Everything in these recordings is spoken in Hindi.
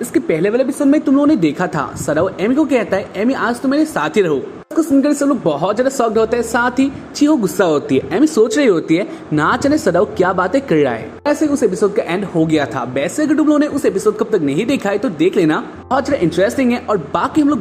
इसके पहले वाले एपिसोड में तुम लोगों ने देखा था सदाओ एमी को कहता है एमी आज तुम मेरे साथ ही रहो। इसको सुनकर सब लोग बहुत ज्यादा शॉक्ड होते हैं, साथ ही चीहो गुस्सा होती है। एमी सोच रही होती है ना जाने सदाओ क्या बातें कर रहा है। ऐसे उस एपिसोड का एंड हो गया था। वैसे अगर तुम लोगों ने उस एपिसोड कब तक नहीं देखा है तो देख लेना, बहुत ज्यादा इंटरेस्टिंग है। और बाकी हम लोग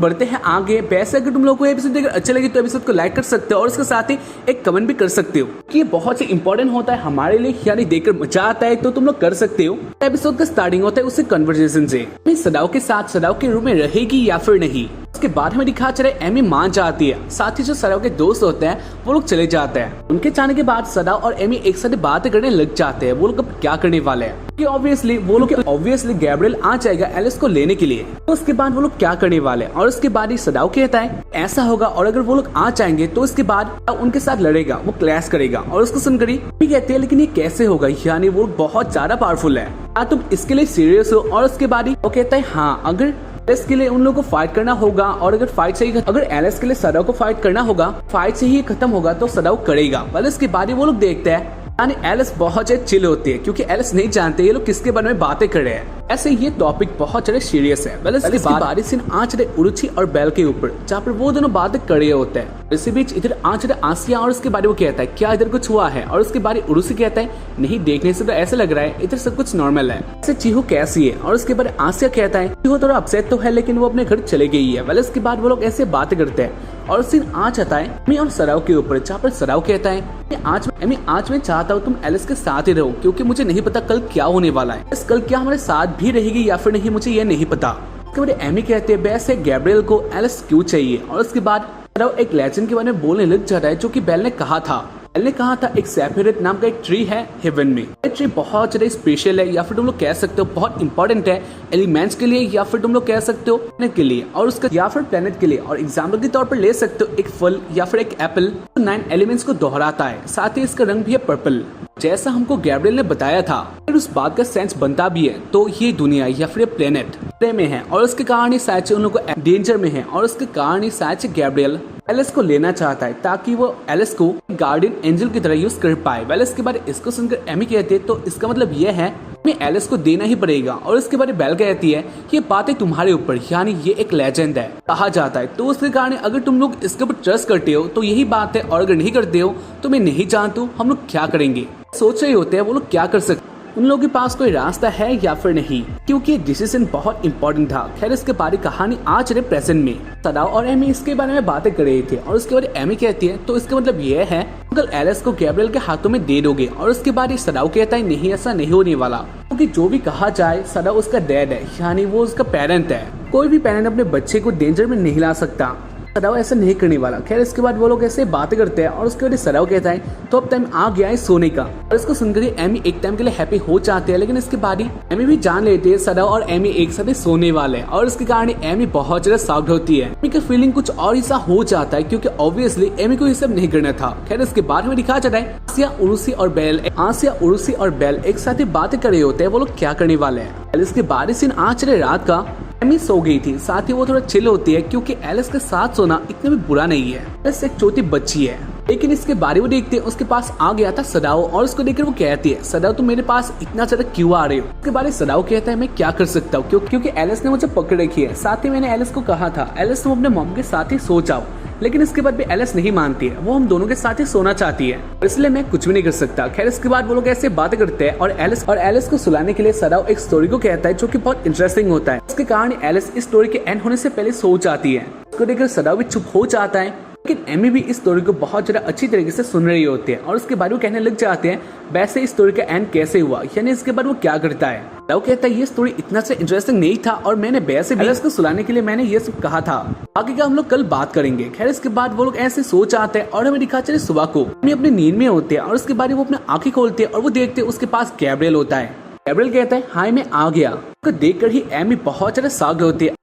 बढ़ते हैं आगे। वैसे अगर तुम लोग को एपिसोड देखकर अच्छे लगे तो एपिसोड को लाइक कर सकते हो और इसके साथ ही एक कमेंट भी कर सकते हो कि ये बहुत ही इंपॉर्टेंट होता है हमारे लिए, यानी देखकर मजा आता है तो तुम लोग कर सकते हो। एपिसोड का स्टार्टिंग होता है उससे कन्वर्सेशन से, सदाओ के साथ सदाओ के रूम में रहेगी या फिर नहीं। उसके बाद हमें दिखा चले एमी मान जाती है, साथ ही जो सदाओ के दोस्त होते हैं वो लोग चले जाते हैं। उनके जाने के बाद सदाओ और एमी एक साथ बातें करने लग जाते हैं। वो लोग अब क्या करने वाले हैं कि ऑब्वियसली गैब्रियल आ जाएगा एलिस को लेने के लिए। तो उसके बाद वो लोग क्या करने वाले हैं और उसके बाद ही सदाओ कहता है ऐसा होगा और अगर वो लोग आ जाएंगे तो उसके बाद उनके साथ लड़ेगा, वो क्लैश करेगा। और उसको सुनकर ही कहते हैं लेकिन ये कैसे होगा, यानी वो बहुत ज्यादा पावरफुल है, क्या तुम इसके लिए सीरियस हो? और उसके बाद ही वो कहता है हाँ, अगर एलिस के लिए उन लोगों को फाइट करना होगा और अगर एलिस के लिए सदाओ को फाइट करना होगा, फाइट से ही खत्म होगा तो सदाओ करेगा। वाले इसके बाद ही वो लोग देखते हैं यानी एलिस बहुत ज्यादा चिल होती है क्योंकि एलिस नहीं जानते ये लोग किसके बारे में बातें कर रहे हैं। ऐसे ये टॉपिक बहुत ज्यादा सीरियस है। वाले इसके बाद सीन आ चले उरुची और बेल के ऊपर, जहाँ पर वो दोनों बातें कर रहे होते हैं। इसी बीच इधर आ चले आसिया और उसके बारे में कहता है क्या इधर कुछ हुआ है? और उसके बारे उरुची कहता है नहीं, देखने से तो ऐसा लग रहा है इधर सब कुछ नॉर्मल है। ऐसे चीहू कैसी है? और उसके बारे आसिया कहता है चीहू थोड़ा अपसेट तो है लेकिन वो अपने घर चले गई है। वाले इसके बाद वो लोग ऐसे बातें करते हैं और सीन आ जाता है एमी और सदाओ के ऊपर, जहाँ पर सदाओ कहता है आज मैं चाहता हूँ तुम एलिस के साथ ही रहो क्योंकि मुझे नहीं पता कल क्या होने वाला है। कल क्या हमारे साथ भी रहेगी या फिर नहीं, मुझे ये नहीं पता। उसके बाद एमी कहते हैं वैसे गैब्रियल को एलिस क्यों चाहिए? और उसके बाद सदाओ एक लेजेंड के बारे में बोलने लग जाता है जो कि बेल ने कहा था। एक सेफिरत नाम का एक ट्री है हेवन में। ये ट्री बहुत ज्यादा स्पेशल है या फिर तुम लोग कह सकते हो बहुत इंपॉर्टेंट है एलिमेंट्स के लिए या फिर तुम लोग कह सकते हो प्लेनेट के लिए और उसका या फिर प्लेनेट के लिए। और एग्जाम्पल के तौर पर ले सकते हो एक फल या फिर एक एप्पल 9 एलिमेंट्स को दोहराता है, साथ ही इसका रंग भी है पर्पल जैसा हमको गैब्रियल ने बताया था। फिर उस बात का सेंस बनता भी है तो ये दुनिया या फिर प्लेनेट में है और उसके कारण ही शायद उन लोगों को डेंजर में है और उसके कारण ही शायद गैब्रियल एलिस को लेना चाहता है ताकि वो एलिस को गार्डियन एंजल की तरह यूज कर पाए। वेल इसके बाद इसको सुनकर एमी कहते हैं तो इसका मतलब ये है हमें एलिस को देना ही पड़ेगा। और इसके बाद बेल कहती है ये बातें तुम्हारे ऊपर, यानी ये एक लेजेंड है कहा जाता है तो उसके कारण अगर तुम लोग इसके ऊपर ट्रस्ट करते हो तो यही बात है और अगर नहीं करते हो तो मैं नहीं जानता हूँ हम लोग क्या करेंगे। सोच रहे होते हैं वो लोग क्या कर सकते, उन लोगों के पास कोई रास्ता है या फिर नहीं, क्योंकि डिसीजन बहुत इंपॉर्टेंट था। खैर इसके बारे कहानी आज रहे प्रेजेंट में। सदाओ और एमी इसके बारे में बातें कर रहे थे और उसके बाद एमी कहती है तो इसका मतलब ये है अगर एलिस को गैब्रियल के हाथों में दे दोगे। और उसके बाद सदाओ कहता है नहीं, ऐसा नहीं होने वाला, क्योंकि जो भी कहा जाए सदाओ उसका डैड है, यानी वो उसका पेरेंट है। कोई भी पेरेंट अपने बच्चे को डेंजर में नहीं ला सकता, सदाओ ऐसा नहीं करने वाला। खैर इसके बाद वो लोग ऐसे बातें करते हैं और उसके बाद सदाओ कहता है तो अब टाइम आ गया है सोने का। और इसको सुनकर ही एमी एक टाइम के लिए हैप्पी हो जाते हैं, लेकिन इसके बाद ही एमी भी जान लेती है सदाओ और एमी एक साथ ही सोने वाले हैं। और इसके कारण एमी बहुत ज्यादा शॉक्ड होती है। एमी का फीलिंग कुछ और ऐसा हो जाता है क्योंकि ऑब्वियसली एमी को ये सब नहीं करना था। खैर इसके बाद में दिखाया जाता है आसिया उरुसी और बेल एक साथ ही बातें कर रहे होते हैं वो लोग क्या करने वाले हैं। इसके बाद सीन आज रात का एमी सो गई थी, साथ ही वो थोड़ा चिल होती है क्योंकि एलिस के साथ सोना इतना भी बुरा नहीं है। एलिस एक छोटी बच्ची है, लेकिन इसके बारे में देखते हैं उसके पास आ गया था सदाओ और उसको देखकर वो कहती है सदाओ तुम मेरे पास इतना ज्यादा क्यों आ रहे हो? उसके बारे में सदाओ कहता है मैं क्या कर सकता हूँ क्योंकि एलिस ने मुझे पकड़ रखी है। साथ ही मैंने एलिस को कहा था एलिस तुम अपने मॉम के साथ ही सो जाओ, लेकिन इसके बाद भी एलिस नहीं मानती है, वो हम दोनों के साथ ही सोना चाहती है, इसलिए मैं कुछ भी नहीं कर सकता। खैर इसके बाद वो लोग ऐसे बातें करते हैं और एलिस को सुलाने के लिए सदाओ एक स्टोरी को कहता है जो कि बहुत इंटरेस्टिंग होता है। इसके कारण एलिस इस स्टोरी के एंड होने से पहले सो जाती है। इसको देखकर सदाओ भी चुप हो जाता है, लेकिन एमी भी इस स्टोरी को बहुत ज्यादा अच्छी तरीके से सुन रही होती है और उसके बाद वो कहने लग जाते हैं वैसे इस स्टोरी का एंड कैसे हुआ, यानी इसके बाद वो क्या करता है। वो कहता है ये स्टोरी इतना से इंटरेस्टिंग नहीं था और मैंने वैसे भी इसको सुलाने के लिए मैंने ये सब कहा था, आगे का हम लोग कल बात करेंगे। खैर इसके बाद वो लोग ऐसे सो जाते हैं और हमें दिखा चले सुबह को हमें अपनी नींद में होते हैं और उसके बाद वो अपनी आंखें खोलते हैं और वो देखते हैं उसके पास गैब्रियल होता है। गैब्रियल कहता है हाय मैं आ गया। उसको देखकर ही एमी बहुत ज्यादा शॉक्ड होती है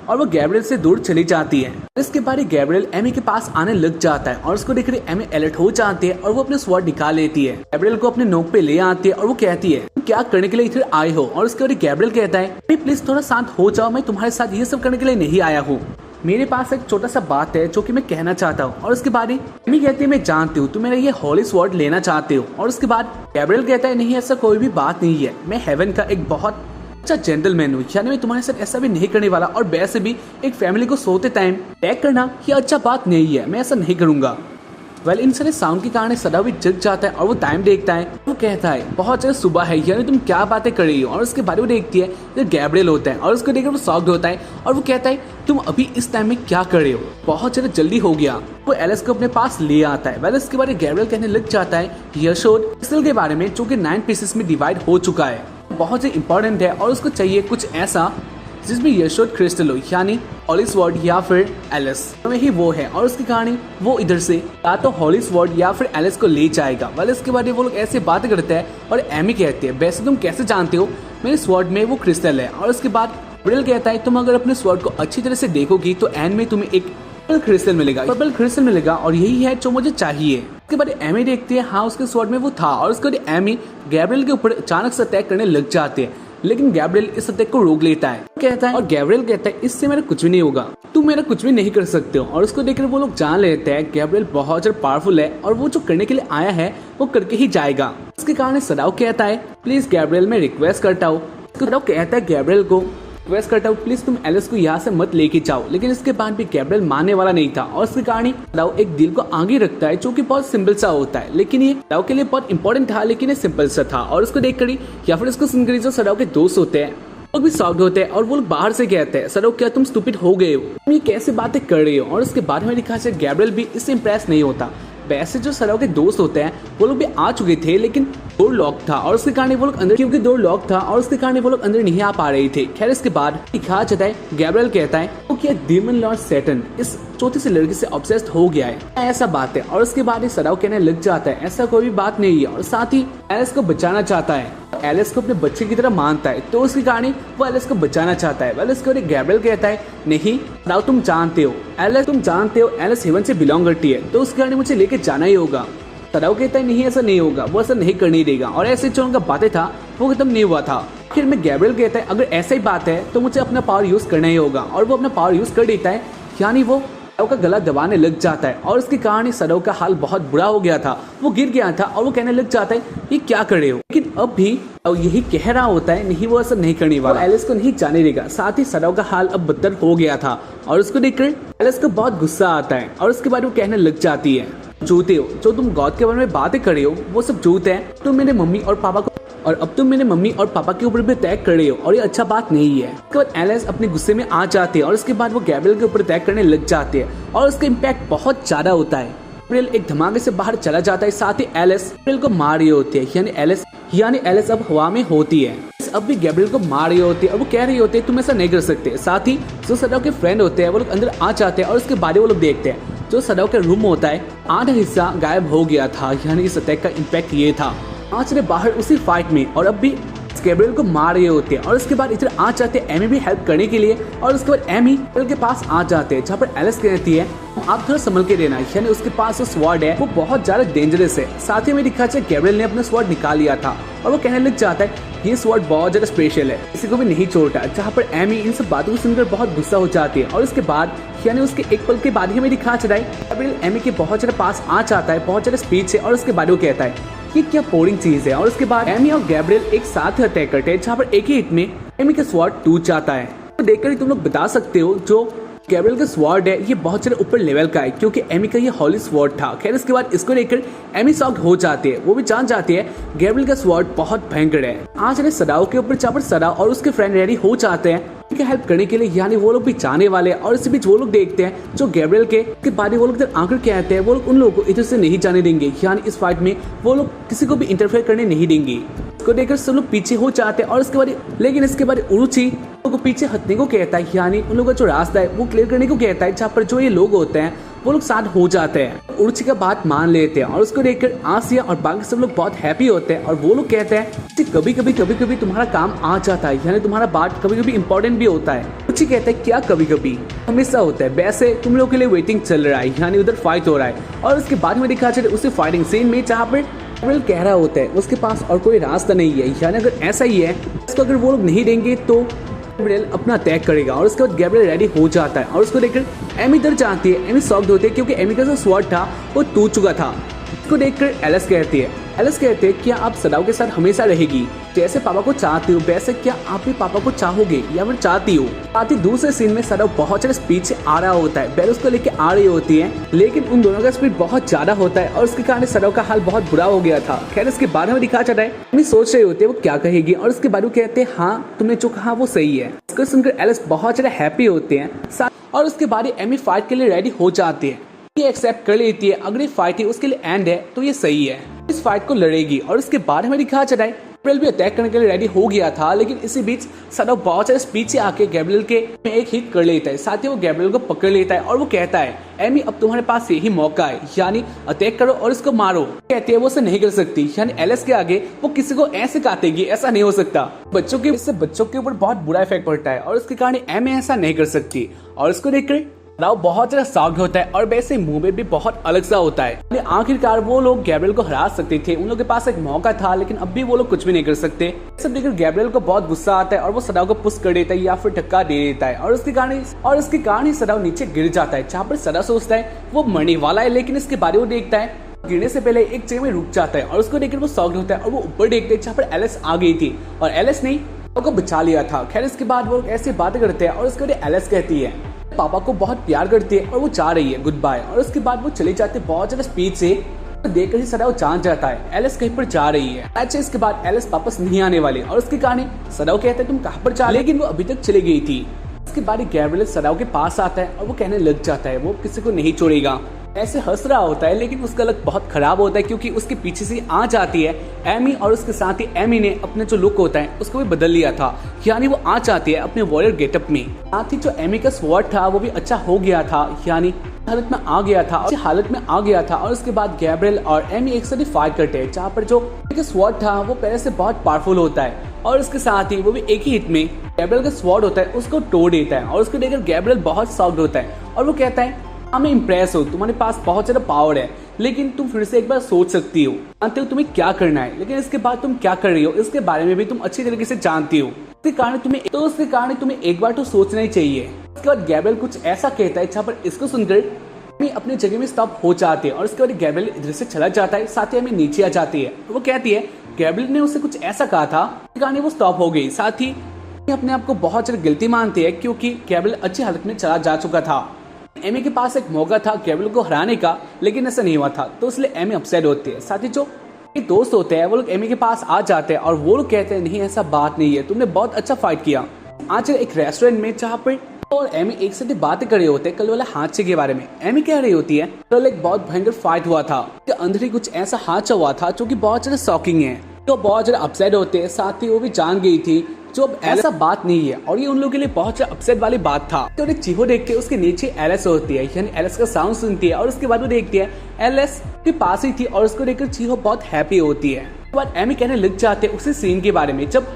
और वो गैब्रियल से दूर चली जाती है। इसके बाद गैब्रियल एमी के पास आने लग जाता है और उसको देखकर एमी अलर्ट हो जाती है और वो अपने स्वॉर्ड निकाल लेती है। गैब्रियल को अपने नोक पे ले आती है और वो कहती है तुम क्या करने के लिए इधर आए हो? और उसके बाद गैब्रियल कहता है प्लीज थोड़ा शांत हो जाओ, मैं तुम्हारे साथ ये सब करने के लिए नहीं आया हूँ, मेरे पास एक छोटा सा बात है जो कि मैं कहना चाहता हूँ। और उसके बाद एमी कहती है मैं जानती हूँ तुम मेरा ये होली स्वॉर्ड लेना चाहते हो। और उसके बाद गैब्रियल कहता है नहीं ऐसा कोई भी बात नहीं है, मैं हेवन का एक बहुत अच्छा जेंटलमैन हूँ, यानी मैं तुम्हारे साथ ऐसा भी नहीं करने वाला, और वैसे भी एक फैमिली को सोते टाइम अटैक करना ये अच्छा बात नहीं है, मैं ऐसा नहीं करूंगा। वेल इन सारे साउंड के कारण सदा भी जग जाता है और वो टाइम देखता है। वो कहता है बहुत ज्यादा सुबह है, यानी तुम क्या बातें कर रही हो, और उसके बारे में देखती है ये गैब्रियल होता है और उसको देखकर वो शॉक्ड होता है और वो कहता है तुम अभी इस टाइम में क्या कर रहे हो, बहुत ज्यादा जल्दी हो गया। वो एलिस को अपने पास ले आता है। वेल इसके बारे में गैब्रियल कहने लग जाता है यशोद क्रिस्टल के बारे में जो कि 9 पीसेस में डिवाइड हो चुका है, बहुत ही इंपॉर्टेंट है और उसको चाहिए कुछ ऐसा जिसमें यशोद क्रिस्टल हो, यानी हॉली स्वॉर्ड या फिर एलिस में ही वो है। और उसकी कहानी वो इधर से या तो हॉली स्वॉर्ड या फिर एलिस को ले जाएगा। वाले इसके बाद वो लोग ऐसे बातें करते हैं और एमी कहती है वैसे तुम कैसे जानते हो मेरे स्वॉर्ड में वो क्रिस्टल है। और उसके बाद ब्रिल कहता है तुम अगर अपने स्वॉर्ड को अच्छी तरह से देखोगी तो एंड में तुम्हें एक क्रिस्टल मिलेगा, पर्पल क्रिस्टल मिलेगा और यही है जो मुझे चाहिए। उसके बाद एमी देखती है हाँ उसके स्वॉर्ड में वो था, और उसके बाद एमी गैब्रियल के ऊपर अचानक से अटैक करने लग जाते हैं, लेकिन गैब्रियल इस अटैक को रोक लेता है। कहता है और गैब्रियल कहता है इससे मेरा कुछ भी नहीं होगा, तुम मेरा कुछ भी नहीं कर सकते हो। और उसको देखकर वो लोग जान लेते हैं गैब्रियल बहुत ज्यादा पावरफुल है और वो जो करने के लिए आया है वो करके ही जाएगा। इसके कारण सदाव कहता है प्लीज गैब्रियल मैं रिक्वेस्ट करता हूँ। सदाव कहता है गैब्रियल को रिक्वेस्ट करता हूँ प्लीज तुम एलिस को यहाँ से मत लेके जाओ, लेकिन इसके बाद भी गैब्रियल मानने वाला नहीं था। और इसके कारण सदाव एक दिल को आगे रखता है जो कि बहुत सिंपल सा होता है, लेकिन ये सदाव के लिए बहुत इंपॉर्टेंट था, लेकिन ये सिंपल सा था। और उसको देखकर ही या फिर उसको सुनकर जो सदाव के दोस्त होते हैं वो भी शॉक्ड होते हैं और वो लोग बाहर से कहते हैं सदाव क्या तुम स्टूपिड हो गए हो, तुम ये कैसे बातें कर रहे हो। और उसके बाद में लिखा है गैब्रियल भी इससे इम्प्रेस नहीं होता। वैसे जो सदाव के दोस्त होते हैं वो लोग भी आ चुके थे, लेकिन डोर लॉक था और उसके कारण वो लोग अंदर, क्योंकि डोर लॉक था और उसके कारण वो लोग अंदर नहीं आ पा रहे थे। खैर इसके बाद लिखा जाता है गैब्रियल कहता है तो क्या डीमन लॉर्ड सैटर्न इस छोटी सी लड़की से ऑब्सेस्ड हो गया है, ऐसा बात है। और उसके बाद सदाव कहने लग जाता है ऐसा कोई भी बात नहीं है, और साथ ही एलिस को बचाना चाहता है, एलिस को अपने बच्चे की तरह मानता है, तो उसके कारण वो एलिस को बचाना चाहता है। वेल इसके बाद गैब्रियल कहता है नहीं सदाव तुम जानते हो एलिस हेवन से बिलोंग करती है, तो उसके कारण मुझे लेके जाना ही होगा। सदाव कहता है नहीं ऐसा नहीं होगा, वो ऐसा नहीं करने देगा। और ऐसे जो उनका बातें था वो खत्म नहीं हुआ था। फिर में गैब्रियल कहता है अगर ऐसा ही बात है तो मुझे अपना पावर यूज करना ही होगा, और वो अपना पावर यूज कर देता है, यानी वो सदाव का गला दबाने लग जाता है। और उसके कारण सदाव का हाल बहुत बुरा हो गया था, वो गिर गया था और वो कहने लग जाता है ये क्या कर रहे हो, लेकिन अब भी यही कह रहा होता है नहीं वो ऐसा नहीं करने वाला, एलिस को नहीं जाने देगा। साथ ही सदाव का हाल अब बदतर हो गया था और उसको देखकर एलिस को बहुत गुस्सा आता है और उसके बाद वो कहने लग जाती है झूठे हो, जो तुम गॉड के बारे में बातें कर रहे हो वो सब झूठ है, तुम मेरे मम्मी और पापा को और अब तुम मेरे मम्मी और पापा के ऊपर भी अटैक कर रहे हो और ये अच्छा बात नहीं है। उसके बाद एलिस अपने गुस्से में आ जाती है और उसके बाद वो गैब्रियल के ऊपर अटैक करने लग जाते हैं और उसका इम्पैक्ट बहुत ज्यादा होता है। गैब्रियल एक धमाके से बाहर चला जाता है, साथ ही एलिस गैब्रियल को मार रही होती है, यानी एलिस अब हवा में होती है। अब भी गैब्रियल को मार रही होती है और वो कह रही होती है तुम ऐसा नहीं कर सकते। साथ ही जो सदाव के फ्रेंड होते हैं वो लोग अंदर आ जाते हैं और उसके बाद वो लोग देखते हैं जो सदाव का रूम होता है आधा हिस्सा गायब हो गया था, यानी इस अटैक का इम्पैक्ट ये था। आज ने बाहर उसी फाइट में और अब भी गैब्रियल को मार रहे होते हैं और उसके बाद इधर आ जाते हैं एमी भी हेल्प करने के लिए। और उसके बाद एमी गैब्रियल के पास आ जाते हैं जहाँ पर एलिस कहती है आप थोड़ा संभल के रहना, यानी उसके पास जो स्वॉर्ड है वो बहुत ज्यादा डेंजरस है। साथ ही में दिखा है गैब्रियल ने अपना स्वॉर्ड निकाल लिया था और वो कहने लग जाता है ये स्वॉर्ड बहुत ज्यादा स्पेशल है, किसी को भी नहीं छोड़ता। जहाँ पर एमी इन सब बातों को सुनकर बहुत गुस्सा हो जाती है और उसके बाद यानी उसके एक पल के बाद ही में दिखा चला है गैब्रियल एमी के बहुत ज्यादा पास आ जाता है, बहुत ज्यादा स्पीड से, और उसके बाद वो कहता है ये क्या बोरिंग चीज है। और उसके बाद एमी और गैब्रियल एक साथ अटैक करते हैं जहाँ पर एक ही हिट में एमी का स्वॉर्ड टूट जाता है। तो देखकर ही तुम लोग बता सकते हो जो गैब्रियल का स्वॉर्ड है ये बहुत ज्यादा ऊपर लेवल का है, क्योंकि एमी का ये हॉली स्वॉर्ड था। खैर इसके बाद इसको लेकर एमी शॉक्ड हो जाती है, वो भी जान जाती है गैब्रियल का स्वॉर्ड बहुत भयंकर है। आज सदाव के ऊपर जहाँ पर सदाव और उसके फ्रेंड रेडी हो जाते हैं उनकी हेल्प करने के लिए, यानी वो लोग भी जाने वाले हैं। और इसी बीच वो लोग देखते हैं जो गैब्रियल के बाद वो लोग इधर आकर कहते हैं वो लोग उन लोगों को इधर से नहीं जाने देंगे, यानी इस फाइट में वो लोग किसी को भी इंटरफेयर करने नहीं देंगे। इसको देखकर सब लोग पीछे हो जाते हैं और इसके बाद लेकिन इसके बाद उरुची को पीछे हटने को कहता है, यानी उन लोगों का जो रास्ता है वो क्लियर करने को कहता है। जहाँ पर जो ये लोग होते हैं वो लोग साथ हो जाते हैं, उरुची का बात मान लेते हैं और उसको देखकर आसिया और बाकी सब लोग बहुत हैप्पी होते हैं। और वो लोग कहते हैं कभी कभी तुम्हारा काम आ जाता है, यानी तुम्हारा बात कभी कभी इंपॉर्टेंट भी होता है। उरुची कहता है क्या कभी कभी, हमेशा होता है, वैसे तुम लोग के लिए वेटिंग चल रहा है, यानी उधर फाइट हो रहा है। और उसके बाद में दिखा चले उसी फाइटिंग सीन में जहाँ पर गैब्रियल कह रहा होता है उसके पास और कोई रास्ता नहीं है, यानी अगर ऐसा ही है इसको अगर वो लोग नहीं देंगे तो गैब्रियल अपना अटैक करेगा। और उसके बाद गैब्रियल रेडी हो जाता है और उसको देखकर एमी इधर जाती है। एमी शॉक्ड होती है क्योंकि एमी का जो स्वॉर्ड था वो टूट चुका था। इसको देखकर एलिस कहती है एलिस कहते हैं क्या आप सदाओ के साथ हमेशा रहेगी, जैसे पापा को चाहती हो वैसे क्या आप भी पापा को चाहोगे या फिर चाहती हो। साथ ही दूसरे सीन में सदाओ बहुत ज्यादा स्पीड से आ रहा होता है, बेल उसको लेके आ रही होती है, लेकिन उन दोनों का स्पीड बहुत ज्यादा होता है और उसके कारण सदाओ का हाल बहुत बुरा हो गया था। खैर इसके बारे में दिखा जाता है, एमी सोच रही होती है वो क्या कहेगी और उसके बाद वो कहते हैं हाँ तुमने जो कहा वो सही है। इसको सुनकर एलिस बहुत ज्यादा हैप्पी होते हैं और उसके बाद एमी फाइट के लिए रेडी हो जाती है, ये एक्सेप्ट कर लेती है अगर ये फाइट है उसके लिए एंड है तो ये सही है, इस फाइट को लड़ेगी। और इसके बाद हमें दिखा जाता है गैब्रियल भी अटैक करने के लिए रेडी हो गया था, लेकिन इसी बीच सदाओ बहुत सारे स्पीड से आके गैब्रियल के में एक हिट कर लेता है, साथ ही वो गैब्रियल को पकड़ लेता है और वो कहता है एमी अब तुम्हारे पास यही मौका है, यानी अटैक करो और इसको मारो। कहती है वो उसे नहीं कर सकती, यानी एलिस के आगे वो किसी को ऐसे काटेगी, ऐसा नहीं हो सकता। इससे बच्चों के ऊपर बहुत बुरा इफेक्ट पड़ता है और उसके कारण एमी ऐसा नहीं कर सकती। और इसको देखकर सदाओ बहुत ज्यादा शॉक्ड होता है और वैसे मूवमेंट भी बहुत अलग सा होता है। आखिरकार वो लोग गैब्रियल को हरा सकते थे, उन लोगों के पास एक मौका था, लेकिन अब भी वो लोग कुछ भी नहीं कर सकते। सब देखकर गैब्रियल को बहुत गुस्सा आता है और वो सदाओ को पुश कर देता है या फिर धक्का दे देता है और उसके कारण ही सदाओ नीचे गिर जाता है, जहाँ पर सदाओ सोचता है वो मरने वाला है, लेकिन इसके बारे में देखता है गिरने से पहले एक जगह में रुक जाता है और उसको देखकर वो शॉक्ड होता है और वो ऊपर देखते हैं जहाँ पर एलिस आ गई थी और एलिस ने को बचा लिया था। खैर इसके बाद वो ऐसी बातें करते हैं और उसके बाद एलिस कहती है पापा को बहुत प्यार करती है और वो जा रही है गुड बाय। और उसके बाद वो चले जाते बहुत ज्यादा स्पीड से, तो देखकर ही सदाओ जान जाता है एलिस कहीं पर जा रही है। अच्छा इसके बाद एलिस वापस नहीं आने वाली और उसके कारण सदाओ कहता है तुम कहाँ पर जा, लेकिन वो अभी तक चली गई थी। उसके बाद गैब्रियल सदाओ के पास आता है और वो कहने लग जाता है वो किसी को नहीं छोड़ेगा, ऐसे हंस रहा होता है, लेकिन उसका लक बहुत खराब होता है क्योंकि उसके पीछे से आ जाती है एमी और उसके साथ ही एमी ने अपने जो लुक होता है उसको भी बदल लिया था, यानी वो आ जाती है अपने वॉरियर गेटअप में। साथ ही जो एमी का स्वॉर्ड था वो भी अच्छा हो गया था, यानी हालत में आ गया था और उसके बाद गैब्रियल और एमी एक साथ फाइट करते हैं, जहाँ पर जो स्वॉर्ड था वो पहले से बहुत पावरफुल होता है और उसके साथ ही वो भी एक ही हिट में गैब्रियल का स्वॉर्ड होता है उसको तोड़ देता है। और उसको देखकर गैब्रियल बहुत शॉक्ड होता है और वो कहता है मैं इम्प्रेस हो, तुम्हारे पास बहुत ज्यादा पावर है, लेकिन तुम फिर से एक बार सोच सकती हो, जानते हो तुम्हें क्या करना है, लेकिन इसके बाद तुम क्या कर रही हो इसके बारे में भी तुम अच्छी तरीके से जानती हो, उसके कारण तुम्हें एक बार तो सोचना ही चाहिए। उसके बाद गैब्रियल कुछ ऐसा कहता है जहाँ पर इसको सुनकर एमी अपनी जगह में स्टॉप हो जाती है और उसके बाद गैब्रियल इधर से चला जाता है, साथ ही एमी नीचे आ जाती है। वो कहती है गैब्रियल ने उसे कुछ ऐसा कहा था, इसके कारण वो स्टॉप हो गई। साथ ही अपने आप को बहुत ज्यादा गिल्टी मानती है क्योंकि गैब्रियल अच्छी हालत में चला जा चुका था। एमी के पास एक मौका था गैब्रियल को हराने का, लेकिन ऐसा नहीं हुआ था, तो इसलिए एमी अपसेट होती है। साथ ही जो दोस्त होते हैं वो लोग एमी के पास आ जाते हैं और वो लोग कहते हैं नहीं ऐसा बात नहीं है, तुमने बहुत अच्छा फाइट किया। आज एक रेस्टोरेंट में जहाँ पर और एमी एक साथ बातें कर रहे होते हैं कल वाला हादसे के बारे में। एमी कह रही होती है कल एक बहुत भयंकर फाइट हुआ था, अंदर ही कुछ ऐसा हादसा हुआ था जो कि बहुत ज्यादा शॉकिंग है, तो बहुत ज्यादा अपसेट होते हैं। साथ ही वो भी जान गई थी जो अब ऐसा बात नहीं है और ये उन लोगों के लिए बहुत ज्यादा अपसेट वाली बात था। तो एक चीहो देख के उसके नीचे एलिस होती है, यानी एलिस का साउंड सुनती है और उसके बाद वो देखती है एलिस के पास ही थी और उसको देखकर चीहो बहुत हैप्पी होती है। उसके बाद एमी कहने लग जाते उसी सीन के बारे में जब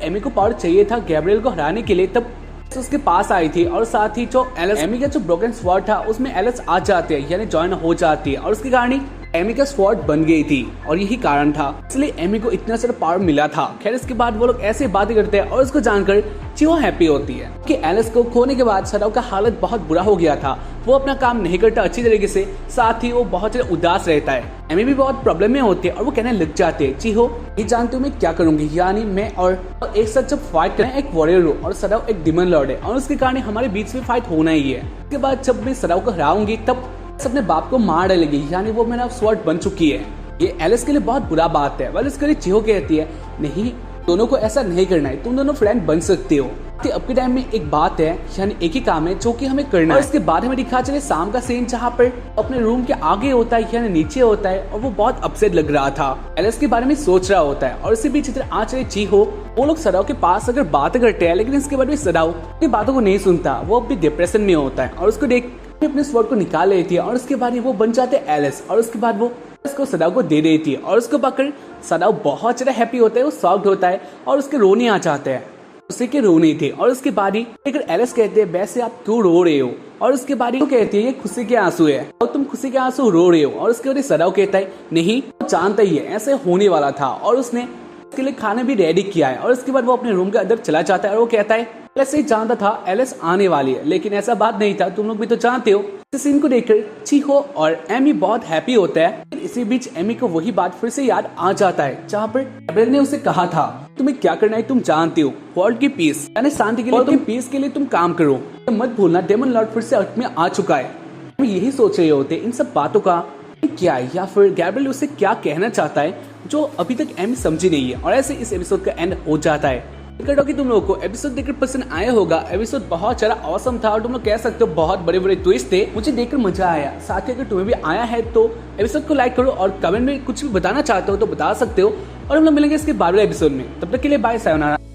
एमी को पावर चाहिए था गैब्रियल को हराने के लिए, तब उसके पास आई थी और साथ ही जो एमी का जो ब्रोकन स्वॉर्ड था उसमें एलिस आ जाती है, यानी ज्वाइन हो जाती है और उसके कारण एमी का स्वॉर्ड बन गई थी और यही कारण था, इसलिए एमी को इतना सारा पावर मिला था। खैर इसके बाद वो लोग ऐसे बातें करते हैं और उसको जानकर चीहो हैप्पी होती है कि एलिस को खोने के बाद सदाओ का हालत बहुत बुरा हो गया था, वो अपना काम नहीं करता अच्छी तरीके से, साथ ही वो बहुत ज्यादा उदास रहता है। एमी भी बहुत प्रॉब्लम में होती है और वो कहने लग जाते हैं चीहो ये जानते हो मैं क्या करूंगी, यानी मैं और एक साथ जब फाइट करें एक वॉरियर हूँ और सदाओ एक डिमन लॉर्ड है और उसके कारण हमारे बीच में फाइट होना ही है। उसके बाद जब मैं सदाओ को हराऊंगी तब अपने बाप को मार डालेगी, यानी वो मेरा स्वॉर्ड बन चुकी है। ये एलिस के लिए बहुत बुरा बात है। वेल इसके लिए चीहो कहती है नहीं दोनों को ऐसा नहीं करना है, तुम दोनों फ्रेंड बन सकते हो। अब के टाइम में एक बात है, यानी एक ही काम है जो कि हमें करना है। और इसके बाद हमें दिखा चले शाम का सीन जहाँ पर अपने रूम के आगे होता है यानी नीचे होता है और वो बहुत अपसेट लग रहा था, एलिस के बारे में सोच रहा होता है। और इसी बीच इधर आ चले चीहो, वो लोग सदाओ के पास अगर बात करते हैं, लेकिन इसके बाद भी सदाओ की बातों को नहीं सुनता, वो अपनी डिप्रेशन में होता है और उसको देख अपने स्वॉर्ड को निकाल लेती है और उसके बाद वो बन जाते हैं एलिस और उसके बाद वो इसको सदाओ को दे देती है और उसको पकड़ सदाओ बहुत ज्यादा हैप्पी होता है, वो शॉक्ड होता है और उसके रोने आ जाते हैं, उसी के रोने थे। और उसके बाद ही एलिस कहते हैं वैसे आप क्यों रो रहे हो, और उसके बाद वो कहती है ये खुशी के आंसू है और तुम खुशी के आंसू रो रहे हो। और उसके बाद सदाओ कहता है नहीं जानता ही है ऐसे होने वाला था और उसने उसके लिए खाना भी रेडी किया है। और उसके बाद वो अपने रूम के अंदर चला जाता है और वो कहता है एलिस ही जानता था एलिस आने वाली है, लेकिन ऐसा बात नहीं था, तुम लोग भी तो जानते हो इस सीन को देखकर चीहो और एमी बहुत हैप्पी होता है। लेकिन इसी बीच एमी को वही बात फिर से याद आ जाता है जहाँ पर गैब्रियल ने उसे कहा था तुम्हें क्या करना है तुम जानते हो, वर्ल्ड की पीस यानी शांति के लिए, तुम पीस के लिए तुम काम करो। मत भूलना डेमन लॉर्ड फिर से अर्थ में आ चुका है। हम यही सोच रहे होते इन सब बातों का क्या है या फिर गैब्रियल उसे क्या कहना चाहता है जो अभी तक एमी समझी नहीं है। और ऐसे इस एपिसोड का एंड हो जाता है। कि तुम लोगों को एपिसोड देखकर पसंद आया होगा। एपिसोड बहुत सारा ऑसम था और तुम लोग कह सकते हो बहुत बड़े बड़े ट्विस्ट थे। मुझे देखकर मजा आया। साथ ही अगर तुम्हें भी आया है तो एपिसोड को लाइक करो और कमेंट में कुछ भी बताना चाहते हो तो बता सकते हो। और हम लोग मिलेंगे इसके 12वें एपिसोड में। तब तक के लिए बाय, सायोनारा।